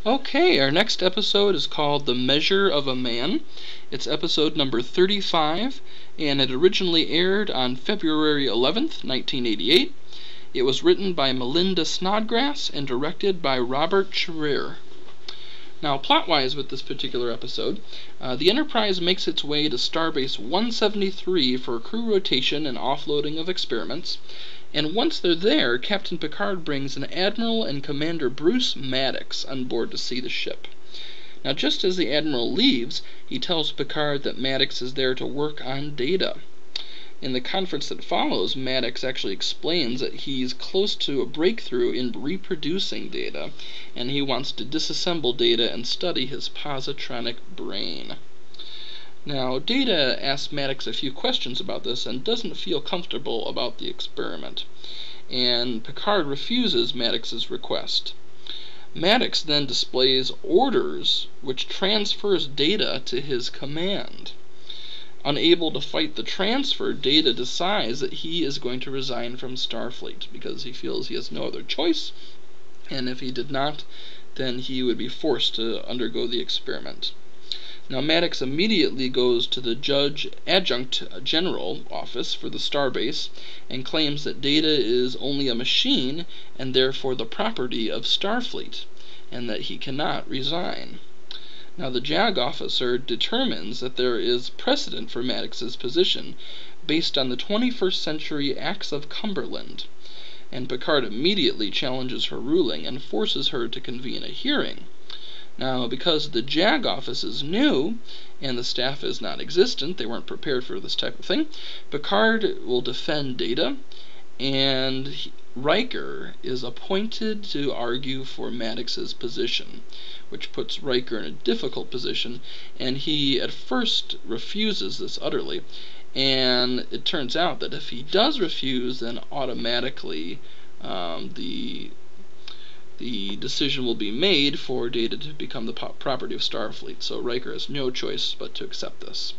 Okay, our next episode is called The Measure of a Man. It's episode number 35, and it originally aired on February 11th, 1988. It was written by Melinda Snodgrass and directed by Robert Scherer. Now, plot-wise with this particular episode, the Enterprise makes its way to Starbase 173 for crew rotation and offloading of experiments, and once they're there, Captain Picard brings an Admiral and Commander Bruce Maddox on board to see the ship. Now, just as the Admiral leaves, he tells Picard that Maddox is there to work on data. In the conference that follows, Maddox actually explains that he's close to a breakthrough in reproducing data, and he wants to disassemble data and study his positronic brain. Now, Data asks Maddox a few questions about this and doesn't feel comfortable about the experiment, and Picard refuses Maddox's request. Maddox then displays orders which transfers Data to his command. Unable to fight the transfer, Data decides that he is going to resign from Starfleet because he feels he has no other choice, and if he did not, then he would be forced to undergo the experiment. Now, Maddox immediately goes to the Judge Adjunct General office for the Starbase and claims that Data is only a machine and therefore the property of Starfleet, and that he cannot resign. Now, the JAG officer determines that there is precedent for Maddox's position based on the 21st Century Acts of Cumberland, and Picard immediately challenges her ruling and forces her to convene a hearing. Now, because the JAG office is new and the staff is non-existent, they weren't prepared for this type of thing, Picard will defend Data, and Riker is appointed to argue for Maddox's position, which puts Riker in a difficult position, and he at first refuses this utterly, and it turns out that if he does refuse, then automatically the decision will be made for Data to become the property of Starfleet, so Riker has no choice but to accept this.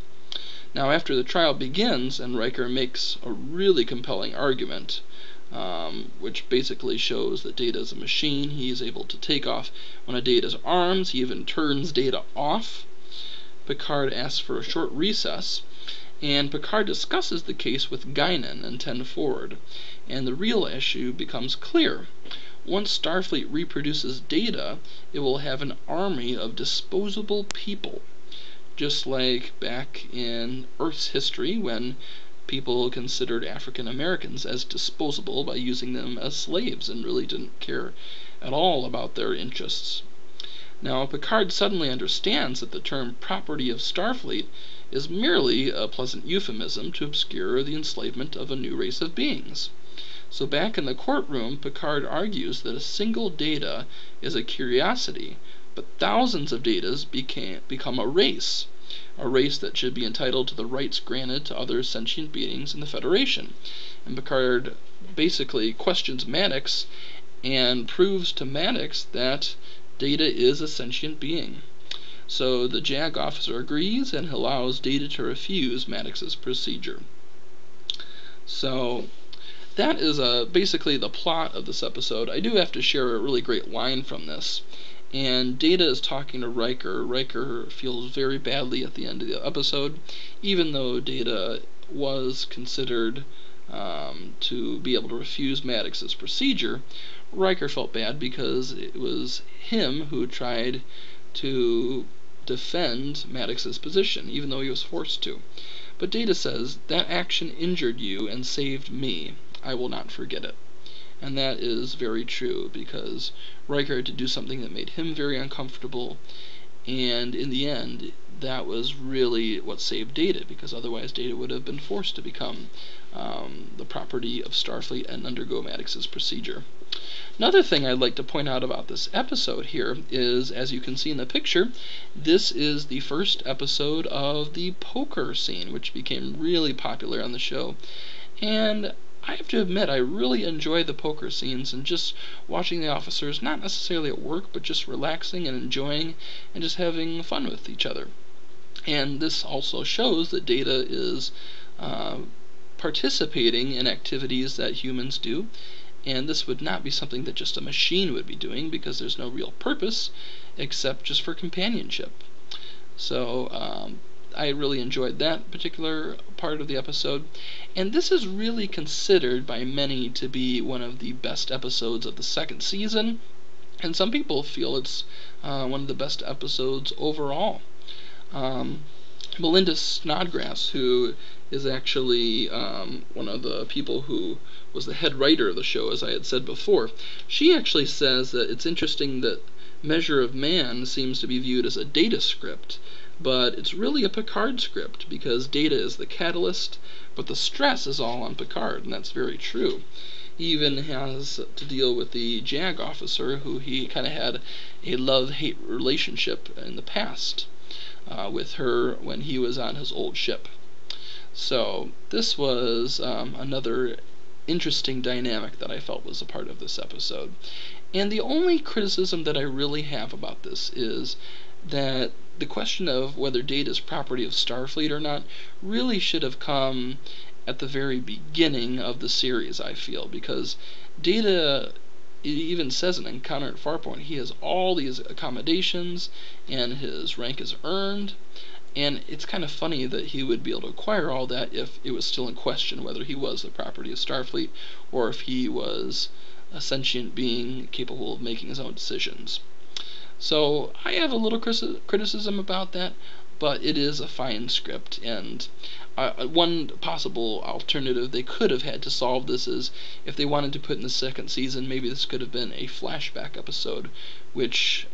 Now, after the trial begins, and Riker makes a really compelling argument, which basically shows that Data is a machine. He is able to take off one of Data's arms. He even turns Data off. Picard asks for a short recess, and Picard discusses the case with Guinan and 10 Forward, and the real issue becomes clear. Once Starfleet reproduces Data, it will have an army of disposable people, just like back in Earth's history when people considered African Americans as disposable by using them as slaves and really didn't care at all about their interests. Now, Picard suddenly understands that the term property of Starfleet is merely a pleasant euphemism to obscure the enslavement of a new race of beings. So back in the courtroom, Picard argues that a single Data is a curiosity, but thousands of Datas become a race that should be entitled to the rights granted to other sentient beings in the Federation. And Picard basically questions Maddox and proves to Maddox that Data is a sentient being. So the JAG officer agrees and allows Data to refuse Maddox's procedure. So that is basically the plot of this episode. I do have to share a really great line from this. And Data is talking to Riker. Riker feels very badly at the end of the episode, even though Data was considered to be able to refuse Maddox's procedure. Riker felt bad because it was him who tried to defend Maddox's position, even though he was forced to. But Data says, "That action injured you and saved me. I will not forget it." And that is very true, because Riker had to do something that made him very uncomfortable, and in the end, that was really what saved Data, because otherwise Data would have been forced to become the property of Starfleet and undergo Maddox's procedure. Another thing I'd like to point out about this episode here is, as you can see in the picture, this is the first episode of the poker scene, which became really popular on the show. And I have to admit, I really enjoy the poker scenes and just watching the officers, not necessarily at work, but just relaxing and enjoying and just having fun with each other. And this also shows that Data is participating in activities that humans do, and this would not be something that just a machine would be doing, because there's no real purpose except just for companionship. So I really enjoyed that particular part of the episode, and this is really considered by many to be one of the best episodes of the second season, and some people feel it's one of the best episodes overall. Melinda Snodgrass, who is actually one of the people who was the head writer of the show, as I had said before, she actually says that it's interesting that Measure of Man seems to be viewed as a Data script, but it's really a Picard script, because Data is the catalyst, but the stress is all on Picard, and that's very true. He even has to deal with the JAG officer, who he kind of had a love-hate relationship in the past with her when he was on his old ship. So this was another interesting dynamic that I felt was a part of this episode. And the only criticism that I really have about this is that the question of whether Data is property of Starfleet or not really should have come at the very beginning of the series, I feel, because Data, it even says in Encounter at Farpoint, he has all these accommodations and his rank is earned, and it's kind of funny that he would be able to acquire all that if it was still in question whether he was the property of Starfleet or if he was a sentient being capable of making his own decisions. So I have a little criticism about that, but it is a fine script, and one possible alternative they could have had to solve this is, if they wanted to put in the second season, maybe this could have been a flashback episode, which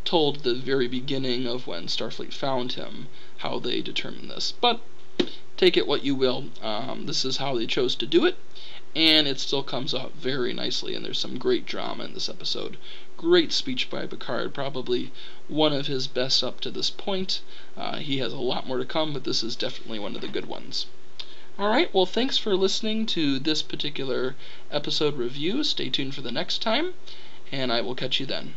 told the very beginning of when Starfleet found him, how they determined this. But take it what you will, this is how they chose to do it, and it still comes out very nicely, and there's some great drama in this episode. Great speech by Picard, probably one of his best up to this point. He has a lot more to come, but this is definitely one of the good ones. Alright, well, thanks for listening to this particular episode review. Stay tuned for the next time, and I will catch you then.